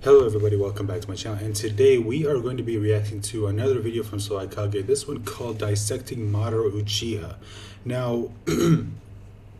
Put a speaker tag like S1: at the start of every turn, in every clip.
S1: Hello everybody, welcome back to my channel, and today we are going to be reacting to another video from Swagkage, this one called Dissecting Madara Uchiha. Now,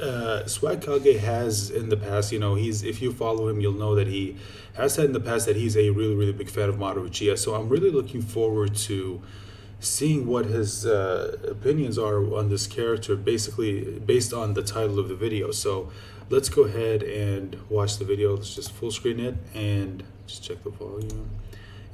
S1: Swagkage has in the past, if you follow him, you'll know that he has said in the past that he's a really big fan of Madara Uchiha, so I'm really looking forward to seeing what his opinions are on this character, basically based on the title of the video. So let's go ahead and watch the video. Let's just full screen it and just check the volume.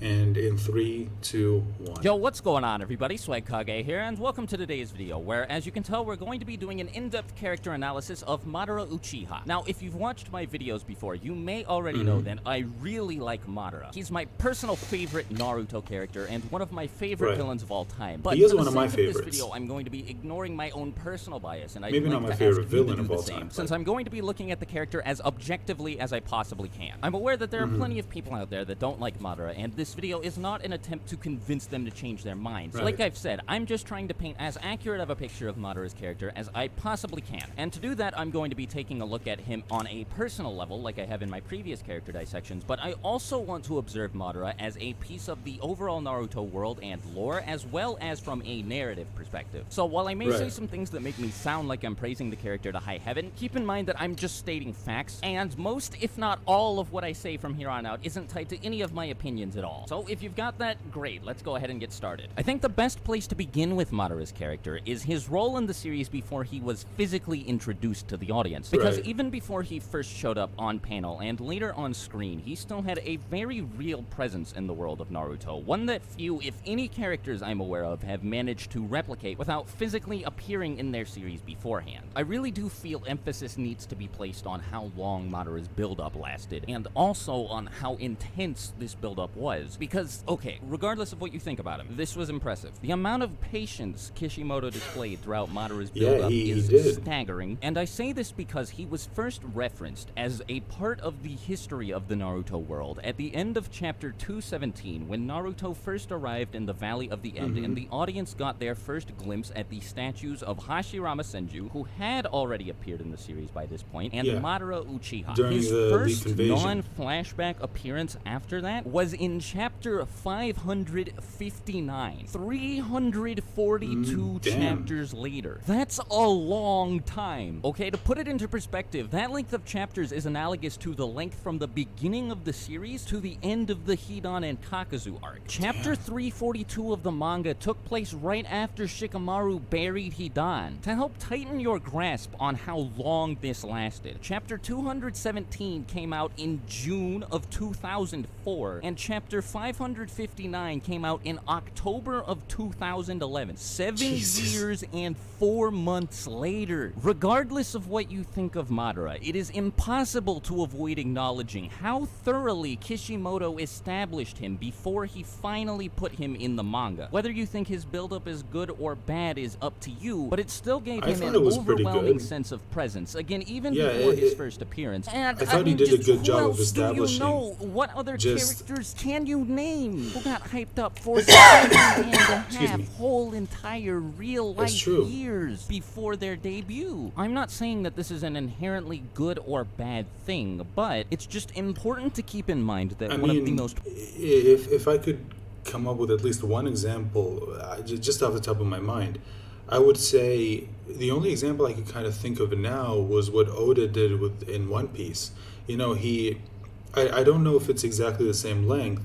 S1: And in 3, 2, 1.
S2: Yo, what's going on, everybody? Swagkage here, and welcome to today's video, where, as you can tell, we're going to be doing an in-depth character analysis of Madara Uchiha. Now, if you've watched my videos before, you may already know that I really like Madara. He's my personal favorite Naruto character, and one of my favorite villains of all time. But
S1: he is
S2: for
S1: one
S2: the
S1: of my
S2: sake
S1: favorites.
S2: Of this video, I'm going to be ignoring my own personal bias, and I'd
S1: Maybe
S2: like
S1: not my
S2: to
S1: favorite
S2: ask you to
S1: villain
S2: do
S1: of
S2: the
S1: all
S2: same,
S1: time,
S2: since I'm going to be looking at the character as objectively as I possibly can. I'm aware that there are plenty of people out there that don't like Madara, and this video is not an attempt to convince them to change their minds. Like I've said, I'm just trying to paint as accurate of a picture of Madara's character as I possibly can. And to do that, I'm going to be taking a look at him on a personal level, like I have in my previous character dissections, but I also want to observe Madara as a piece of the overall Naruto world and lore, as well as from a narrative perspective. So while I may say some things that make me sound like I'm praising the character to high heaven, keep in mind that I'm just stating facts, and most, if not all, of what I say from here on out isn't tied to any of my opinions at all. So if you've got that, great, let's go ahead and get started. I think the best place to begin with Madara's character is his role in the series before he was physically introduced to the audience. Because even before he first showed up on panel and later on screen, he still had a very real presence in the world of Naruto, one that few, if any, characters I'm aware of have managed to replicate without physically appearing in their series beforehand. I really do feel emphasis needs to be placed on how long Madara's build-up lasted, and also on how intense this build-up was. Because, okay, regardless of what you think about him, this was impressive. The amount of patience Kishimoto displayed throughout Madara's build-up is staggering, and I say this because he was first referenced as a part of the history of the Naruto world at the end of chapter 217, when Naruto first arrived in the Valley of the End, and the audience got their first glimpse at the statues of Hashirama Senju, who had already appeared in the series by this point, and Madara Uchiha.
S1: During
S2: his
S1: the
S2: first
S1: invasion.
S2: non-flashback appearance after that was in chapter 559. 342 chapters later. That's a long time. Okay, to put it into perspective, that length of chapters is analogous to the length from the beginning of the series to the end of the Hidan and Kakazu arc. Chapter 342 of the manga took place right after Shikamaru buried Hidan. To help tighten your grasp on how long this lasted, chapter 217 came out in June of 2004, and chapter 559 came out in October of 2011. 7 years and 4 months later. Regardless of what you think of Madara, it is impossible to avoid acknowledging how thoroughly Kishimoto established him before he finally put him in the manga. Whether you think his buildup is good or bad is up to you, but it still gave him an overwhelming sense of presence. Again, even before his first appearance. And
S1: I thought he did a good job of establishing.
S2: Do you know what other characters can you name who got hyped up for 7.5 whole entire real life years before their debut? I'm not saying that this is an inherently good or bad thing, but it's just important to keep in mind that one of the most...
S1: If I could come up with at least one example, just off the top of my mind, I would say the only example I could kind of think of now was what Oda did in One Piece. You know, I don't know if it's exactly the same length,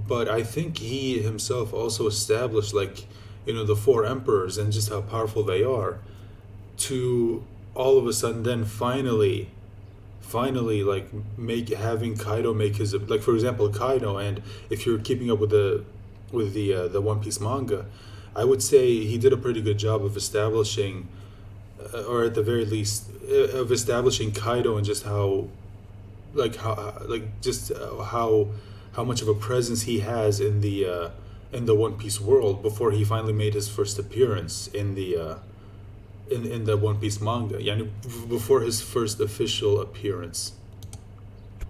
S1: but I think he himself also established, like, the 4 emperors and just how powerful they are, to all of a sudden then finally like having Kaido make his, like, for example, Kaido. And if you're keeping up with the One Piece manga, I would say he did a pretty good job of establishing, or at the very least of establishing Kaido, and just how much of a presence he has in the One Piece world before he finally made his first appearance in the One Piece manga. Before his first official appearance.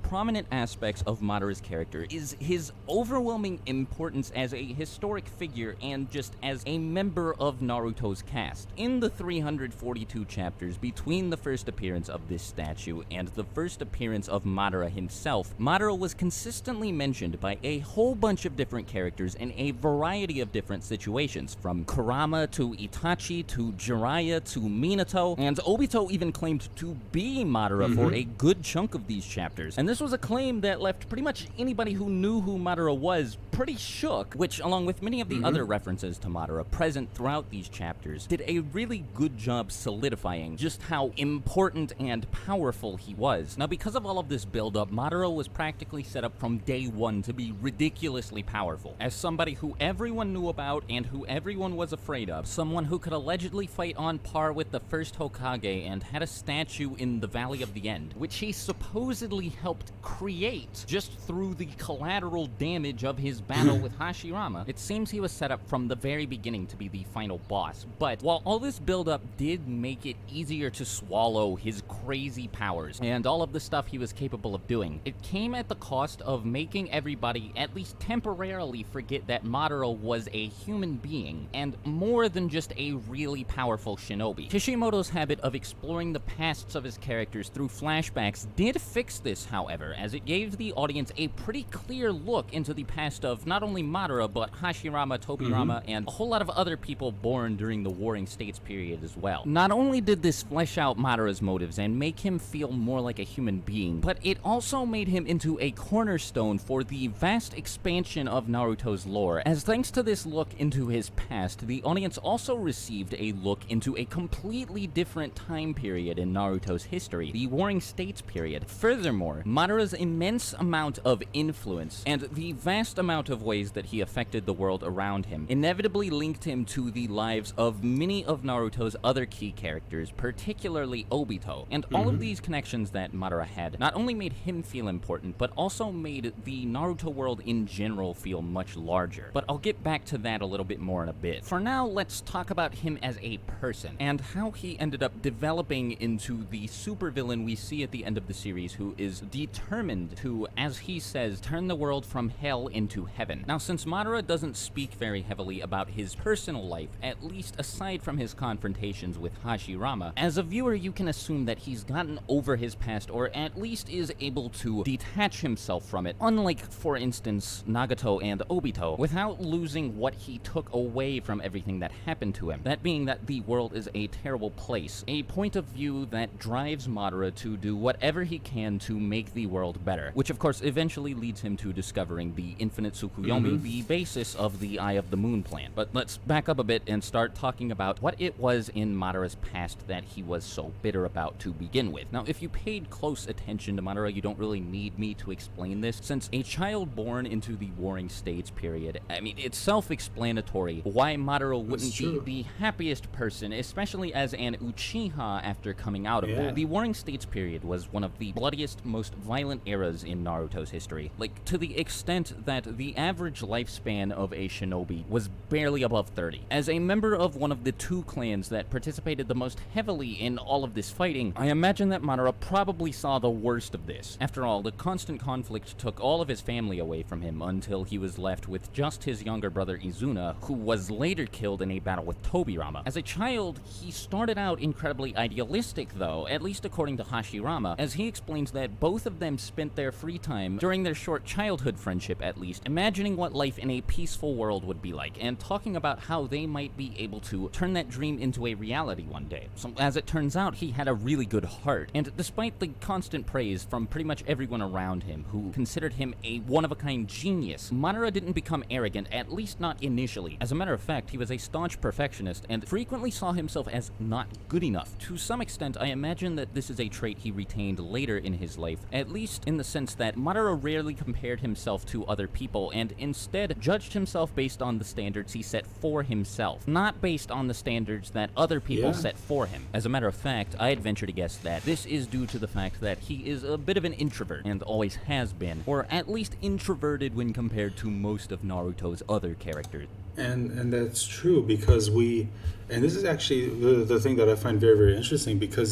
S2: prominent aspects of Madara's character is his overwhelming importance as a historic figure and just as a member of Naruto's cast. In the 342 chapters between the first appearance of this statue and the first appearance of Madara himself, Madara was consistently mentioned by a whole bunch of different characters in a variety of different situations, from Kurama to Itachi to Jiraiya to Minato, and Obito even claimed to be Madara for a good chunk of these chapters. And this was a claim that left pretty much anybody who knew who Madara was pretty shook, which, along with many of the other references to Madara present throughout these chapters, did a really good job solidifying just how important and powerful he was. Now, because of all of this build-up, Madara was practically set up from day one to be ridiculously powerful. As somebody who everyone knew about and who everyone was afraid of, someone who could allegedly fight on par with the first Hokage and had a statue in the Valley of the End, which he supposedly helped create just through the collateral damage of his battle with Hashirama, it seems he was set up from the very beginning to be the final boss. But while all this build-up did make it easier to swallow his crazy powers and all of the stuff he was capable of doing, it came at the cost of making everybody at least temporarily forget that Madara was a human being and more than just a really powerful shinobi. Kishimoto's habit of exploring the pasts of his characters through flashbacks did fix this, however, as it gave the audience a pretty clear look into the past of not only Madara, but Hashirama, Tobirama, and a whole lot of other people born during the Warring States period as well. Not only did this flesh out Madara's motives and make him feel more like a human being, but it also made him into a cornerstone for the vast expansion of Naruto's lore, as thanks to this look into his past, the audience also received a look into a completely different time period in Naruto's history, the Warring States period. Furthermore, Madara's immense amount of influence and the vast amount of ways that he affected the world around him inevitably linked him to the lives of many of Naruto's other key characters, particularly Obito. And all of these connections that Madara had not only made him feel important, but also made the Naruto world in general feel much larger. But I'll get back to that a little bit more in a bit. For now, let's talk about him as a person, and how he ended up developing into the supervillain we see at the end of the series, who is determined to, as he says, turn the world from hell into heaven. Now, since Madara doesn't speak very heavily about his personal life, at least aside from his confrontations with Hashirama, as a viewer you can assume that he's gotten over his past, or at least is able to detach himself from it, unlike, for instance, Nagato and Obito, without losing what he took away from everything that happened to him. That being that the world is a terrible place, a point of view that drives Madara to do whatever he can to make the world better, which of course eventually leads him to discovering the infinite Tsukuyomi, the basis of the Eye of the Moon plan. But let's back up a bit and start talking about what it was in Madara's past that he was so bitter about to begin with. Now, if you paid close attention to Madara, you don't really need me to explain this, since a child born into the Warring States period, I mean, it's self-explanatory why Madara wouldn't be the happiest person, especially as an Uchiha after coming out of that. The Warring States period was one of the bloodiest, most violent eras in Naruto's history, like to the extent that the average lifespan of a shinobi was barely above 30. As a member of one of the two clans that participated the most heavily in all of this fighting, I imagine that Madara probably saw the worst of this. After all, the constant conflict took all of his family away from him until he was left with just his younger brother Izuna, who was later killed in a battle with Tobirama. As a child, he started out incredibly idealistic though, at least according to Hashirama, as he explains that both of them spent their free time, during their short childhood friendship at least, imagining what life in a peaceful world would be like, and talking about how they might be able to turn that dream into a reality one day. So as it turns out, he had a really good heart, and despite the constant praise from pretty much everyone around him, who considered him a one-of-a-kind genius, Madara didn't become arrogant, at least not initially. As a matter of fact, he was a staunch perfectionist, and frequently saw himself as not good enough. To some extent, I imagine that this is a trait he retained later in his life, at least in the sense that Madara rarely compared himself to other people, and instead judged himself based on the standards he set for himself, not based on the standards that other people set for him. As a matter of fact, I'd venture to guess that this is due to the fact that he is a bit of an introvert, and always has been, or at least introverted when compared to most of Naruto's other characters.
S1: And that's true, because and this is actually the thing that I find very, very interesting, because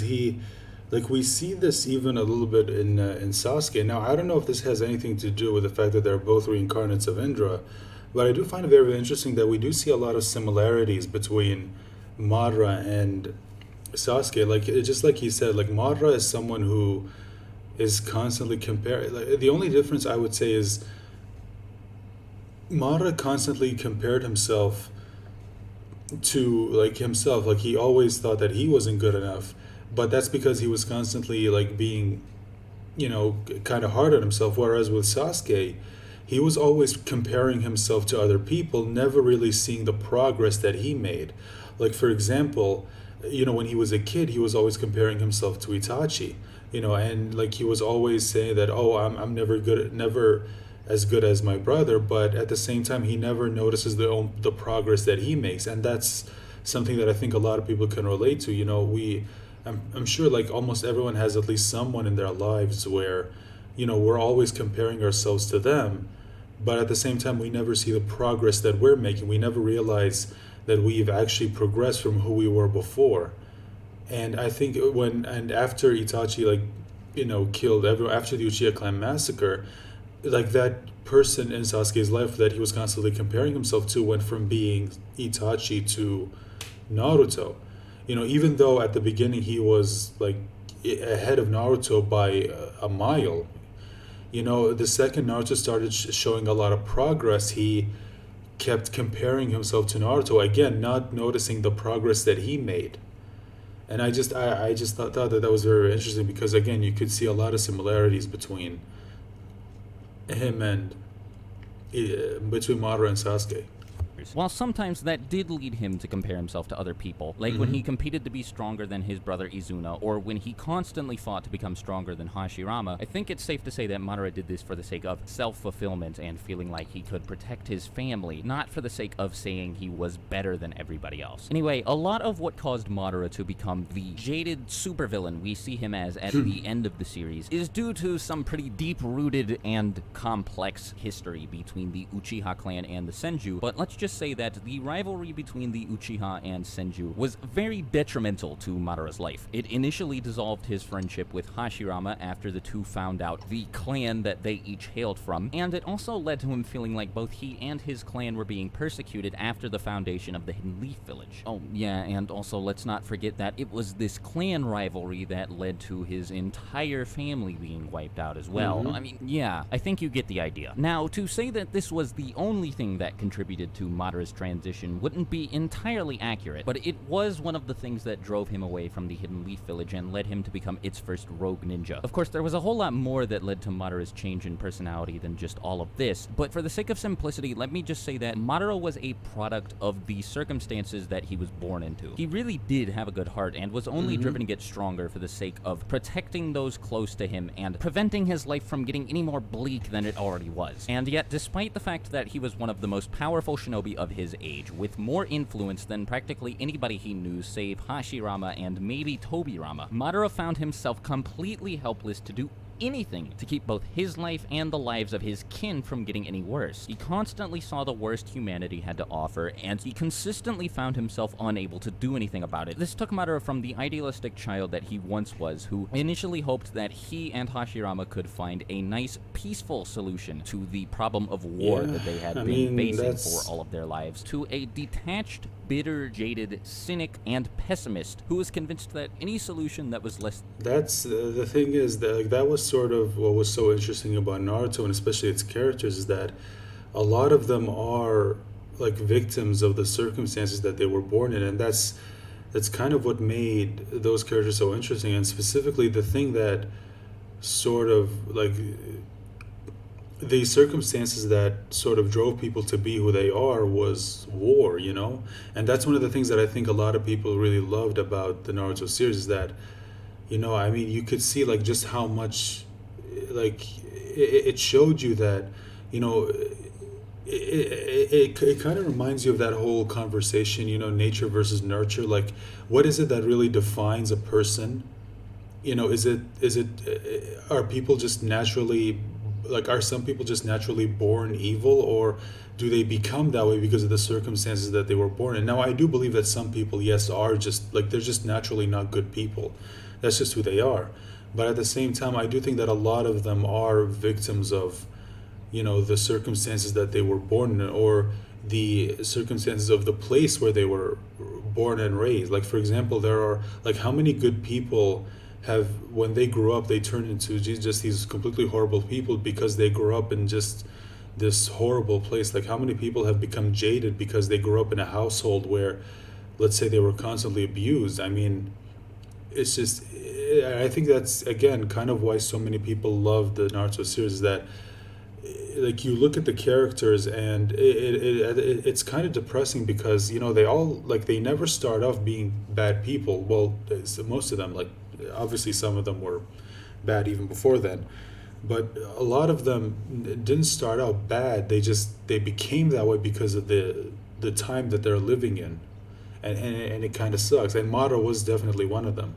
S1: Like we see this even a little bit in Sasuke. Now I don't know if this has anything to do with the fact that they're both reincarnates of Indra, but I do find it very, very interesting that we do see a lot of similarities between Madara and Sasuke. Like just like he said, like Madara is someone who is constantly comparing. Like the only difference I would say is Madara constantly compared himself to like himself. Like he always thought that he wasn't good enough, but that's because he was constantly like being, kind of hard on himself. Whereas with Sasuke, he was always comparing himself to other people, never really seeing the progress that he made. Like for example, when he was a kid, he was always comparing himself to Itachi, and like he was always saying that, oh, I'm never good, never as good as my brother, but at the same time, he never notices the progress that he makes, and that's something that I think a lot of people can relate to. I'm sure like almost everyone has at least someone in their lives where, we're always comparing ourselves to them, but at the same time, we never see the progress that we're making. We never realize that we've actually progressed from who we were before. And I think after Itachi, like, killed everyone, after the Uchiha clan massacre, like that person in Sasuke's life that he was constantly comparing himself to went from being Itachi to Naruto. Even though at the beginning he was like ahead of Naruto by a mile, the second Naruto started showing a lot of progress, he kept comparing himself to Naruto again, not noticing the progress that he made. And I just thought that was very interesting because again, you could see a lot of similarities between him and between Madara and Sasuke.
S2: While sometimes that did lead him to compare himself to other people, like when he competed to be stronger than his brother Izuna, or when he constantly fought to become stronger than Hashirama, I think it's safe to say that Madara did this for the sake of self-fulfillment and feeling like he could protect his family, not for the sake of saying he was better than everybody else. Anyway, a lot of what caused Madara to become the jaded supervillain we see him as at the end of the series is due to some pretty deep-rooted and complex history between the Uchiha clan and the Senju, but let's just say that the rivalry between the Uchiha and Senju was very detrimental to Madara's life. It initially dissolved his friendship with Hashirama after the two found out the clan that they each hailed from, and it also led to him feeling like both he and his clan were being persecuted after the foundation of the Hidden Leaf Village. Oh yeah, and also let's not forget that it was this clan rivalry that led to his entire family being wiped out as well. I mean, yeah, I think you get the idea. Now, to say that this was the only thing that contributed to Madara's transition wouldn't be entirely accurate, but it was one of the things that drove him away from the Hidden Leaf Village and led him to become its first rogue ninja. Of course, there was a whole lot more that led to Madara's change in personality than just all of this, but for the sake of simplicity, let me just say that Madara was a product of the circumstances that he was born into. He really did have a good heart and was only driven to get stronger for the sake of protecting those close to him and preventing his life from getting any more bleak than it already was. And yet, despite the fact that he was one of the most powerful shinobi of his age, with more influence than practically anybody he knew save Hashirama and maybe Tobirama, Madara found himself completely helpless to do anything to keep both his life and the lives of his kin from getting any worse. He constantly saw the worst humanity had to offer, and he consistently found himself unable to do anything about it. This took Madara from the idealistic child that he once was, who initially hoped that he and Hashirama could find a nice, peaceful solution to the problem of war that they had been facing for all of their lives, to a detached, bitter, jaded, cynic, and pessimist who was convinced that any solution that was less...
S1: That's the thing is that that was sort of what was so interesting about Naruto, and especially its characters, is that a lot of them are like victims of the circumstances that they were born in, and that's kind of what made those characters so interesting. And specifically, the thing that sort of like the circumstances that sort of drove people to be who they are was war, and that's one of the things that I think a lot of people really loved about the Naruto series, is that I mean, you could see like just how much like it showed you that it kind of reminds you of that whole conversation, nature versus nurture. Like, what is it that really defines a person? Is it are people just naturally, like, are some people just naturally born evil, or do they become that way because of the circumstances that they were born in? Now, I do believe that some people, yes, are just like, they're just naturally not good people. that's just who they are. But at the same time, I do think that a lot of them are victims of, the circumstances that they were born in, or the circumstances of the place where they were born and raised. Like, for example, there are, like, how many good people have, when they grew up, they turned into just these completely horrible people because they grew up in just this horrible place. Like, how many people have become jaded because they grew up in a household where, let's say, they were constantly abused. I mean, it's just, I think that's, again, kind of why so many people love the Naruto series, is that, like, you look at the characters and it's kind of depressing because, they all, like, they never start off being bad people. Well, most of them, like, obviously some of them were bad even before then, but a lot of them didn't start out bad. They became that way because of the time that they're living in, and it kind of sucks. And Madara was definitely one of them.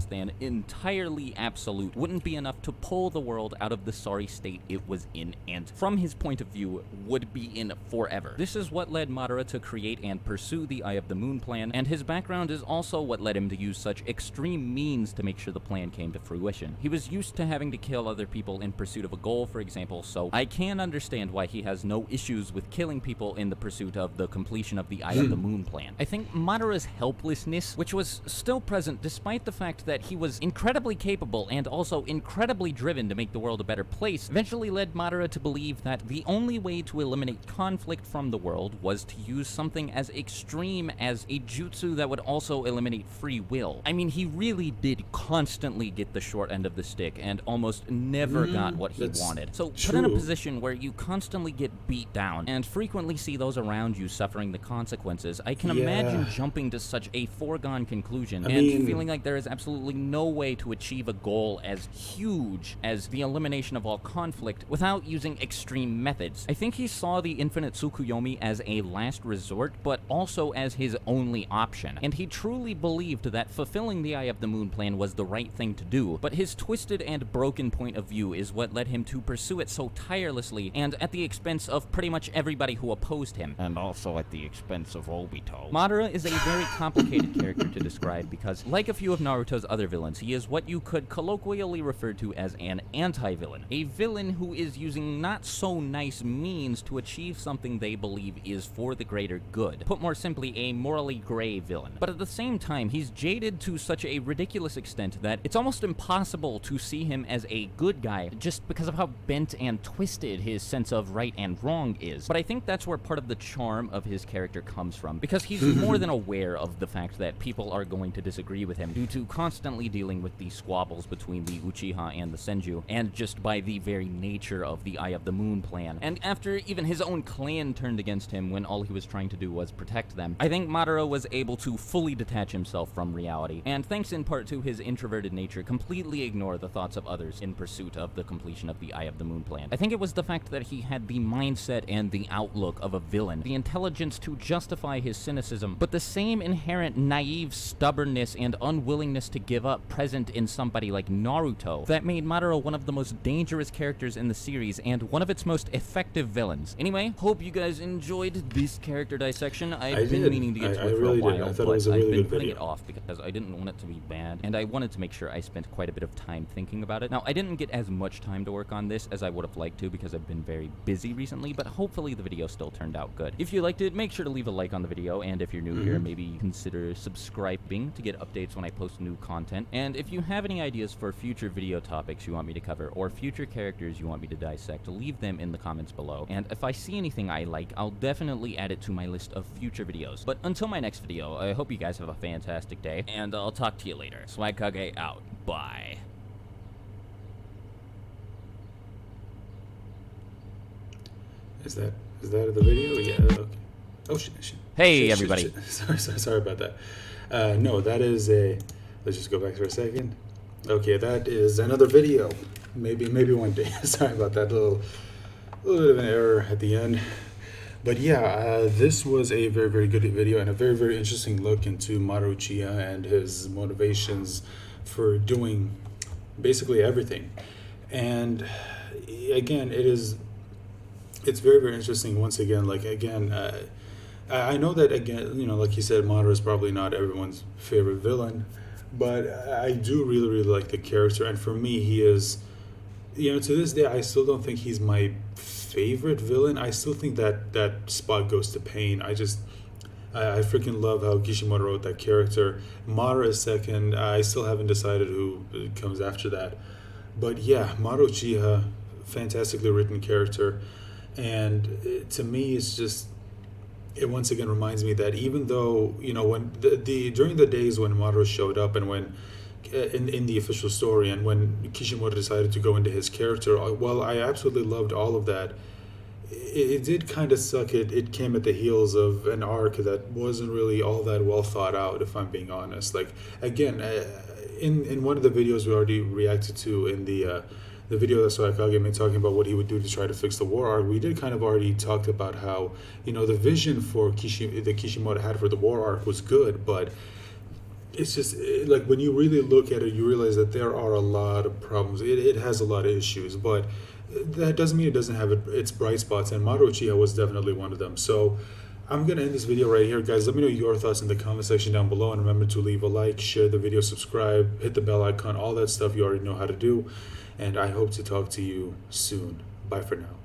S2: Than entirely absolute wouldn't be enough to pull the world out of the sorry state it was in, and from his point of view would be in forever. This is what led Madara to create and pursue the Eye of the Moon plan, and his background is also what led him to use such extreme means to make sure the plan came to fruition. He was used to having to kill other people in pursuit of a goal, for example, so I can understand why he has no issues with killing people in the pursuit of the completion of the Eye of the Moon plan. I think Madara's helplessness, which was still present despite the fact that he was incredibly capable and also incredibly driven to make the world a better place, eventually led Madara to believe that the only way to eliminate conflict from the world was to use something as extreme as a jutsu that would also eliminate free will. I mean, he really did constantly get the short end of the stick and almost never got what he wanted. So put in a position where you constantly get beat down and frequently see those around you suffering the consequences, I can imagine jumping to such a foregone conclusion and feeling like there is absolutely no way to achieve a goal as huge as the elimination of all conflict without using extreme methods. I think he saw the infinite Tsukuyomi as a last resort, but also as his only option. And he truly believed that fulfilling the Eye of the Moon plan was the right thing to do, but his twisted and broken point of view is what led him to pursue it so tirelessly and at the expense of pretty much everybody who opposed him. And also at the expense of Obito. Madara is a very complicated character to describe because, like a few of Naruto's other villains, he is what you could colloquially refer to as an anti-villain. A villain who is using not so nice means to achieve something they believe is for the greater good. Put more simply, a morally gray villain. But at the same time, he's jaded to such a ridiculous extent that it's almost impossible to see him as a good guy just because of how bent and twisted his sense of right and wrong is. But I think that's where part of the charm of his character comes from, because he's more than aware of the fact that people are going to disagree with him due to constantly dealing with the squabbles between the Uchiha and the Senju, and just by the very nature of the Eye of the Moon plan. And after even his own clan turned against him when all he was trying to do was protect them, I think Madara was able to fully detach himself from reality, and thanks in part to his introverted nature, completely ignore the thoughts of others in pursuit of the completion of the Eye of the Moon plan. I think it was the fact that he had the mindset and the outlook of a villain, the intelligence to justify his cynicism, but the same inherent naive stubbornness and unwillingness to give up present in somebody like Naruto that made Madara one of the most dangerous characters in the series and one of its most effective villains. Anyway, hope you guys enjoyed this character dissection. I've been meaning to get to it for a while, but I've been putting it off because I didn't want it to be bad, and I wanted to make sure I spent quite a bit of time thinking about it. Now, I didn't get as much time to work on this as I would have liked to because I've been very busy recently, but hopefully the video still turned out good. If you liked it, make sure to leave a like on the video, and if you're new here, maybe consider subscribing to get updates when I post new content. And if you have any ideas for future video topics you want me to cover, or future characters you want me to dissect, leave them in the comments below. And if I see anything I like, I'll definitely add it to my list of future videos. But until my next video, I hope you guys have a fantastic day, and I'll talk to you later. Swagkage out. Bye.
S1: Is that the video? Yeah. Okay. Oh shit.
S2: Hey everybody.
S1: Sorry about that. No, that is a. Let's just go back for a second. Okay, that is another video. Maybe one day. Sorry about that little bit of an error at the end. But yeah, this was a very, very good video and a very, very interesting look into Madara Uchiha and his motivations for doing basically everything. And again, it's very, very interesting. Once again, I know that, again, like he said, Madara is probably not everyone's favorite villain, But I do really, really like the character, and for me, he is, to this day, I still don't think he's my favorite villain. I still think that spot goes to Pain. I freaking love how Kishimoto wrote that character. Madara is second. I still haven't decided who comes after that. But yeah, Madara Uchiha, fantastically written character. And to me, it once again reminds me that even though, when the during the days when Madara showed up and when in the official story and when Kishimoto decided to go into his character, while I absolutely loved all of that, it did kind of suck. It came at the heels of an arc that wasn't really all that well thought out, if I'm being honest. Like, again, in one of the videos we already reacted to, in the video that Swagkage made talking about what he would do to try to fix the war arc, we did kind of already talked about how, the vision for that Kishimoto had for the war arc was good, but it's just like when you really look at it, you realize that there are a lot of problems. It has a lot of issues, but that doesn't mean it doesn't have its bright spots, and Madara Uchiha was definitely one of them. So I'm going to end this video right here, guys. Let me know your thoughts in the comment section down below, and remember to leave a like, share the video, subscribe, hit the bell icon, all that stuff you already know how to do, and I hope to talk to you soon. Bye for now.